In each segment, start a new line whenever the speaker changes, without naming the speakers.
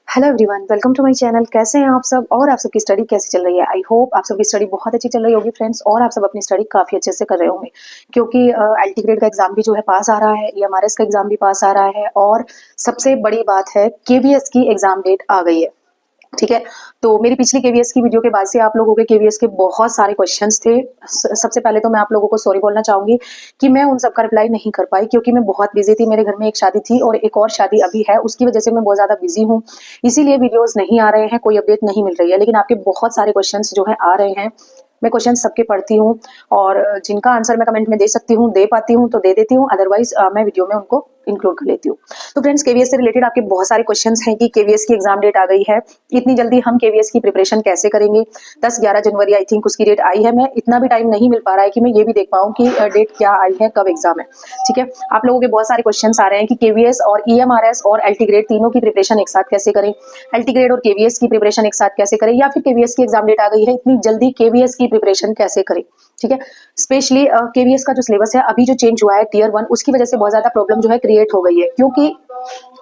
Hello everyone, welcome to my channel. कैसे हैं आप सब और आप सबकी स्टडी कैसी चल रही है? आई होप आप सबकी स्टडी बहुत अच्छी चल रही होगी फ्रेंड्स, और आप सब अपनी स्टडी काफ़ी अच्छे से कर रहे होंगे क्योंकि एलटी ग्रेड का एग्जाम भी जो है पास आ रहा है, ईएमआरएस का एग्जाम भी पास आ रहा है और सबसे बड़ी बात है केवीएस की एग्जाम डेट आ गई है। ठीक है, तो मेरी पिछली केवीएस की वीडियो के बाद से आप लोगों के केवीएस के बहुत सारे क्वेश्चंस थे। सबसे पहले तो मैं आप लोगों को सॉरी बोलना चाहूंगी कि मैं उन सब का रिप्लाई नहीं कर पाई क्योंकि मैं बहुत बिजी थी। मेरे घर में एक शादी थी और एक और शादी अभी है, उसकी वजह से मैं बहुत ज्यादा बिजी हूँ, इसीलिए वीडियोस नहीं आ रहे हैं, कोई अपडेट नहीं मिल रही है। लेकिन आपके बहुत सारे क्वेश्चंस जो है आ रहे हैं, मैं क्वेश्चन सबके पढ़ती हूँ और जिनका आंसर मैं कमेंट में दे सकती हूँ, दे पाती हूँ तो दे देती हूँ, अदरवाइज मैं वीडियो में उनको इंक्लूड कर लेती हूँ। तो फ्रेंड्स, केवीएस से रिलेटेड आपके बहुत सारे क्वेश्चंस हैं कि केवीएस की एग्जाम डेट आ गई है, इतनी जल्दी हम केवीएस की प्रिपरेशन कैसे करेंगे। 10-11 जनवरी आई थिंक उसकी डेट आई है। मैं इतना भी टाइम नहीं मिल पा रहा है कि मैं ये भी देख पाऊँ कि डेट क्या आई है, कब एग्जाम है। ठीक है, आप लोगों के बहुत सारे क्वेश्चन आ रहे हैं कि केवीएस और ईएमआरएस और एलटी ग्रेड तीनों की प्रिपरेशन एक साथ कैसे करें, एलटी ग्रेड और केवीएस की प्रिपरेशन एक साथ कैसे करें, या फिर केवीएस की एग्जाम डेट आ गई है, इतनी जल्दी केवीएस की प्रिपरेशन कैसे करें। ठीक है, स्पेशली केवीएस का जो सिलेबस है अभी जो चेंज हुआ है टीयर 1, उसकी वजह से बहुत ज्यादा प्रॉब्लम जो है क्रिएट हो गई है क्योंकि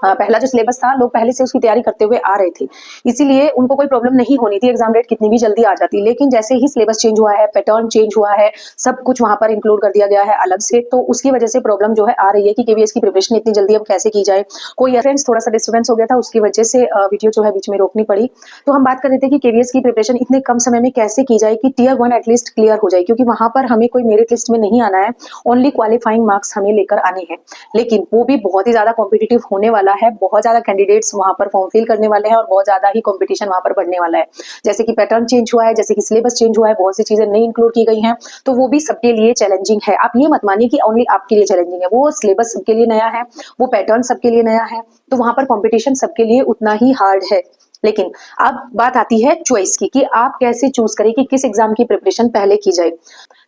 पहला जो सिलेबस था लोग पहले से उसकी तैयारी करते हुए आ रहे थे, इसीलिए उनको कोई प्रॉब्लम नहीं होनी थी, एग्जाम डेट कितनी भी जल्दी आ जाती। लेकिन जैसे ही सिलेबस चेंज हुआ है, पैटर्न चेंज हुआ है, सब कुछ वहां पर इंक्लूड कर दिया गया है अलग से, तो उसकी वजह से प्रॉब्लम जो है आ रही है कि केवीएस की प्रिपरेशन इतनी जल्दी अब कैसे की जाए। कोई फ्रेंड्स थोड़ा सा डिस्टर्बेंस हो गया था, उसकी वजह से वीडियो जो है बीच में रोकनी पड़ी। तो हम बात कर रहे थे कि केवीएस की प्रिपरेशन इतने कम समय में कैसे की जाए कि टीयर 1 एटलीस्ट क्लियर हो जाए, क्योंकि वहां पर हमें कोई मेरिट लिस्ट में नहीं आना है, ओनली क्वालिफाइंग मार्क्स हमें लेकर आने हैं। लेकिन वो भी बहुत ही ज्यादा कॉम्पिटिटिव होने वाला है, बहुत ज्यादा कैंडिडेट्स वहां पर फॉर्म फिल करने वाले हैं और बहुत ज्यादा ही कंपटीशन वहां पर बढ़ने वाला है। जैसे कि पैटर्न चेंज हुआ है, जैसे कि सिलेबस चेंज हुआ है, बहुत सी चीजें नई इंक्लूड की गई हैं, तो वो भी सबके लिए चैलेंजिंग है। आप ये मत मानिए कि ओनली आपके लिए चैलेंजिंग है, वो सिलेबस सबके लिए नया है, वो पैटर्न सबके लिए नया है, तो वहां पर कॉम्पिटिशन सबके लिए उतना ही हार्ड है। लेकिन अब बात आती है चॉइस की कि आप कैसे चूज करें कि किस एग्जाम की प्रिपरेशन पहले की जाए।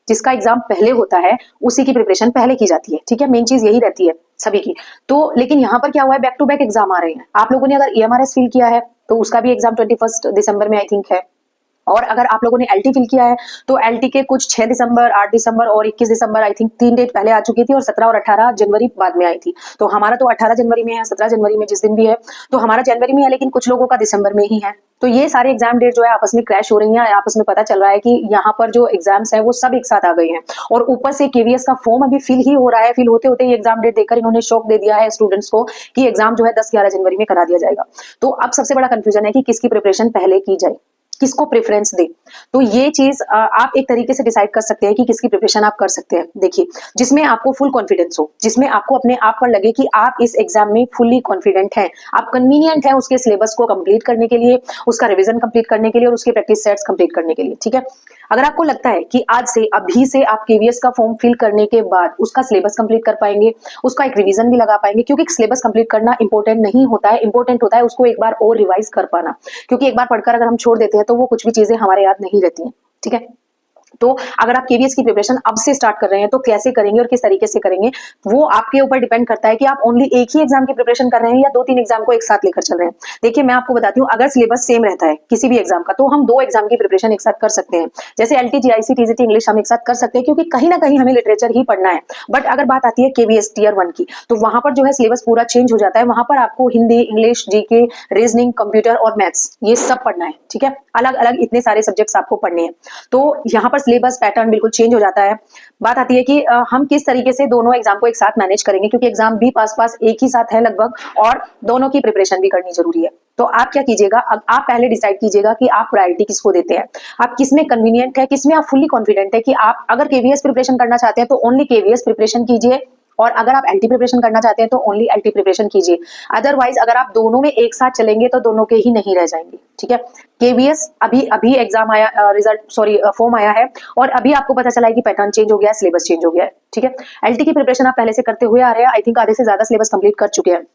जिसका एग्जाम पहले होता है उसी की प्रिपरेशन पहले की जाती है। ठीक है, मेन चीज यही रहती है सभी की। तो लेकिन यहाँ पर क्या हुआ है, बैक टू बैक एग्जाम आ रहे हैं। आप लोगों ने अगर ईएमआरएस फिल किया है तो उसका भी एग्जाम 21 दिसंबर में आई थिंक है, और अगर आप लोगों ने एलटी फिल किया है तो एलटी के कुछ 6 दिसंबर, 8 दिसंबर और 21 दिसंबर आई थिंक 3 डेट पहले आ चुकी थी और 17 और 18 जनवरी बाद में आई थी। तो हमारा तो 18 जनवरी में है, 17 जनवरी में जिस दिन भी है, तो हमारा जनवरी में है, लेकिन कुछ लोगों का दिसंबर में ही है। तो ये सारे एग्जाम डेट जो है आपस में क्रैश हो रही है, आपस में पता चल रहा है कि यहाँ पर जो एग्जाम्स है वो सब एक साथ आ गए हैं, और ऊपर से केवीएस का फॉर्म अभी फिल ही हो रहा है। फिल होते होते ही एग्जाम डेट देकर इन्होंने शॉक दे दिया है स्टूडेंट्स को कि एग्जाम जो है 10-11 जनवरी में करा दिया जाएगा। तो अब सबसे बड़ा कंफ्यूजन है कि किसकी प्रिपरेशन पहले की जाए, किसको प्रेफरेंस दे। तो ये चीज आप एक तरीके से डिसाइड कर सकते हैं कि किसकी प्रिपरेशन आप कर सकते हैं। देखिए, जिसमें आपको फुल कॉन्फिडेंस हो, जिसमें आपको अपने आप पर लगे कि आप इस एग्जाम में फुल्ली कॉन्फिडेंट हैं, आप कन्वीनियंट हैं उसके सिलेबस को कंप्लीट करने के लिए, उसका रिवीजन कंप्लीट करने के लिए और उसके प्रैक्टिस सेट्स कंप्लीट करने के लिए। ठीक है, अगर आपको लगता है कि आज से अभी से आप केवीएस का फॉर्म फिल करने के बाद उसका सिलेबस कंप्लीट कर पाएंगे, उसका एक रिवीजन भी लगा पाएंगे, क्योंकि सिलेबस कंप्लीट करना इंपॉर्टेंट नहीं होता है, इंपॉर्टेंट होता है उसको एक बार और रिवाइज कर पाना, क्योंकि एक बार पढ़कर अगर हम छोड़ देते हैं तो वो कुछ भी चीजें हमारे याद नहीं रहती हैं। ठीक है, तो अगर आप केवीएस की प्रिपरेशन अब से स्टार्ट कर रहे हैं तो कैसे करेंगे और किस तरीके से करेंगे, वो आपके ऊपर डिपेंड करता है कि आप ओनली एक ही एग्जाम की प्रिपरेशन कर रहे हैं या 2-3 एग्जाम को एक साथ लेकर चल रहे हैं। देखिए, मैं आपको बताती हूँ, अगर सिलेबस सेम रहता है किसी भी एग्जाम का तो हम 2 एग्जाम की प्रिपरेशन एक साथ कर सकते हैं। जैसे एलटी, जीआईसी, टीजीटी, इंग्लिश हम एक साथ कर सकते हैं क्योंकि कहीं ना कहीं हमें लिटरेचर ही पढ़ना है। बट अगर बात आती है केवीएस टीयर 1 की, तो वहां पर जो है सिलेबस पूरा चेंज हो जाता है। वहां पर आपको Hindi, English, GK, reasoning, computer और मैथ्स ये सब पढ़ना है। ठीक है, अलग अलग इतने सारे सब्जेक्ट्स आपको पढ़ने हैं, तो यहाँ पर सिलेबस पैटर्न बिल्कुल चेंज हो जाता है। बात आती है कि हम किस तरीके से दोनों एग्जाम को एक साथ मैनेज करेंगे, क्योंकि एग्जाम भी पास एक ही साथ है लगभग, और दोनों की प्रिपरेशन भी करनी जरूरी है। तो आप क्या कीजिएगा, अब आप पहले डिसाइड कीजिएगा कि आप प्रायोरिटी किसको देते हैं, आप किसमें कन्वीनियंट है, किसमें आप फुल्ली कॉन्फिडेंट है कि आप अगर केवीएस प्रिपरेशन करना चाहते हैं तो ओनली केवीएस प्रिपरेशन कीजिए, और अगर आप एलटी प्रिपरेशन करना चाहते हैं तो ओनली एलटी प्रिपरेशन कीजिए। अदरवाइज अगर आप दोनों में एक साथ चलेंगे तो दोनों के ही नहीं रह जाएंगे। ठीक है, केवीएस अभी अभी एग्जाम आया, रिजल्ट सॉरी फॉर्म आया है, और अभी आपको पता चला है कि पैटर्न चेंज हो गया है, सिलेबस चेंज हो गया है। ठीक है, एलटी की प्रिपरेशन आप पहले से करते हुए आ रहे हैं, आई थिंक आधे से ज्यादा सिलेबस कंप्लीट कर चुके हैं,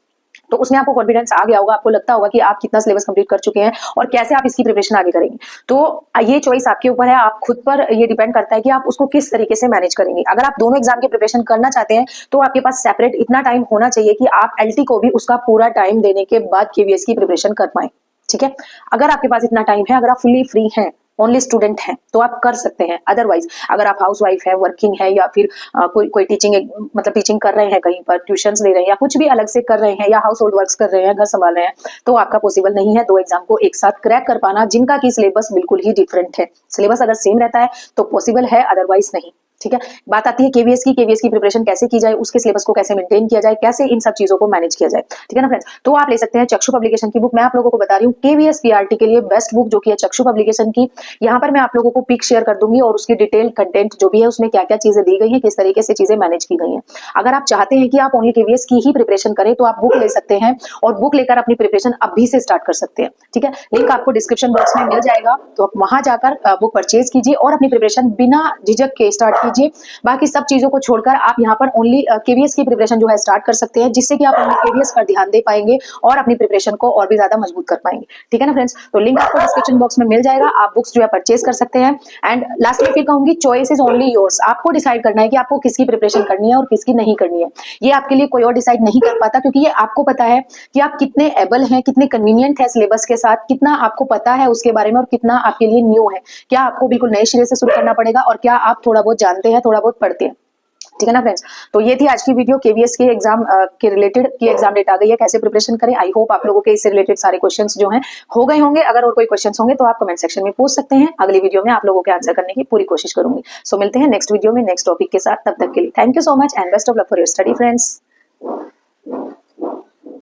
तो उसमें आपको कॉन्फिडेंस आ गया होगा, आपको लगता होगा कि आप कितना सिलेबस कंप्लीट कर चुके हैं और कैसे आप इसकी प्रिपरेशन आगे करेंगे। तो ये चॉइस आपके ऊपर है, आप खुद पर ये डिपेंड करता है कि आप उसको किस तरीके से मैनेज करेंगे। अगर आप दोनों एग्जाम की प्रिपरेशन करना चाहते हैं तो आपके पास सेपरेट इतना टाइम होना चाहिए कि आप एलटी को भी उसका पूरा टाइम देने के बाद केवीएस की प्रिपरेशन कर पाए। ठीक है, अगर आपके पास इतना टाइम है, अगर आप फुल्ली फ्री हैं ओनली स्टूडेंट हैं तो आप कर सकते हैं। अदरवाइज अगर आप हाउस वाइफ है, वर्किंग है, या फिर कोई टीचिंग मतलब टीचिंग कर रहे हैं, कहीं पर ट्यूशंस ले रहे हैं, या कुछ भी अलग से कर रहे हैं, या हाउस होल्ड वर्क्स कर रहे हैं, घर संभाल रहे हैं, तो आपका पॉसिबल नहीं है 2 एग्जाम को एक साथ क्रैक कर पाना, जिनका की सिलेबस बिल्कुल ही डिफरेंट है। सिलेबस अगर सेम रहता है तो पॉसिबल है, अदरवाइज नहीं। ठीक है, बात आती है केवीएस की प्रिपरेशन कैसे की जाए, उसके सिलेबस को कैसे मेंटेन किया जाए, कैसे इन सब चीजों को मैनेज किया जाए। ठीक है ना फ्रेंड्स, तो आप ले सकते हैं चक्षु पब्लिकेशन की बुक। मैं आप लोगों को बता रही हूँ केवीएस पीआरटी के लिए बेस्ट बुक जो कि है चक्षु पब्लिकेशन की। यहाँ पर मैं आप लोगों को पिक शेयर कर दूंगी और उसकी डिटेल कंटेंट जो भी है उसमें क्या क्या चीजें दी गई है, किस तरीके से चीजें मैनेज की गई हैं। अगर आप चाहते हैं कि आप ओनली केवीएस की ही प्रिपरेशन करें तो आप बुक ले सकते हैं और बुक लेकर अपनी प्रिपरेशन अभी से स्टार्ट कर सकते हैं। ठीक है, लिंक आपको डिस्क्रिप्शन बॉक्स में मिल जाएगा, तो आप वहां जाकर बुक परचेज कीजिए और अपनी प्रिपरेशन बिना झिझक के स्टार्ट कीजिए। बाकी सब चीजों को छोड़कर आप यहाँ पर ओनली केवीएस की प्रिपरेशन जो है स्टार्ट कर सकते हैं, जिससे कि आप ओनली केवीएस पर ध्यान दे पाएंगे और अपनी प्रिपरेशन को और भी ज्यादा मजबूत कर पाएंगे। ठीक है ना फ्रेंड्स, तो लिंक आपको डिस्क्रिप्शन बॉक्स में मिल जाएगा, आप बुक्स जो है परचेज कर सकते हैं। एंड लास्ट में फिर कहूंगी, चॉइस इज ओनली योर्स। आपको डिसाइड करना है कि आपको किसकी प्रिपरेशन करनी है और किसकी नहीं करनी है। ये आपके लिए कोई और डिसाइड नहीं कर पाता, क्योंकि ये आपको पता है कि आप कितने एबल हैं, कितने कन्वीनियंट है सिलेबस के साथ, कितना आपको पता है उसके बारे में और कितना आपके लिए न्यू है। क्या आपको बिल्कुल नए सिरे से शुरू करना पड़ेगा और क्या आप थोड़ा बहुत जानते हैं, थोड़ा बहुत पढ़ते हैं। ठीक है ना फ्रेंड्स, तो ये थी आज की वीडियो केवीएस के एग्जाम के रिलेटेड की एग्जाम डेट आ गई है, कैसे प्रिपरेशन करें। आई होप आप लोगों के इससे रिलेटेड सारे क्वेश्चंस जो हैं हो गए होंगे। अगर और कोई क्वेश्चंस होंगे तो आप कमेंट सेक्शन में पूछ सकते हैं, अगली वीडियो में आप लोगों के आंसर करने की पूरी कोशिश करूंगी। सो मिलते हैं नेक्स्ट वीडियो में नेक्स्ट टॉपिक के साथ, तब तक के लिए thank you so much and best of luck for your study friends.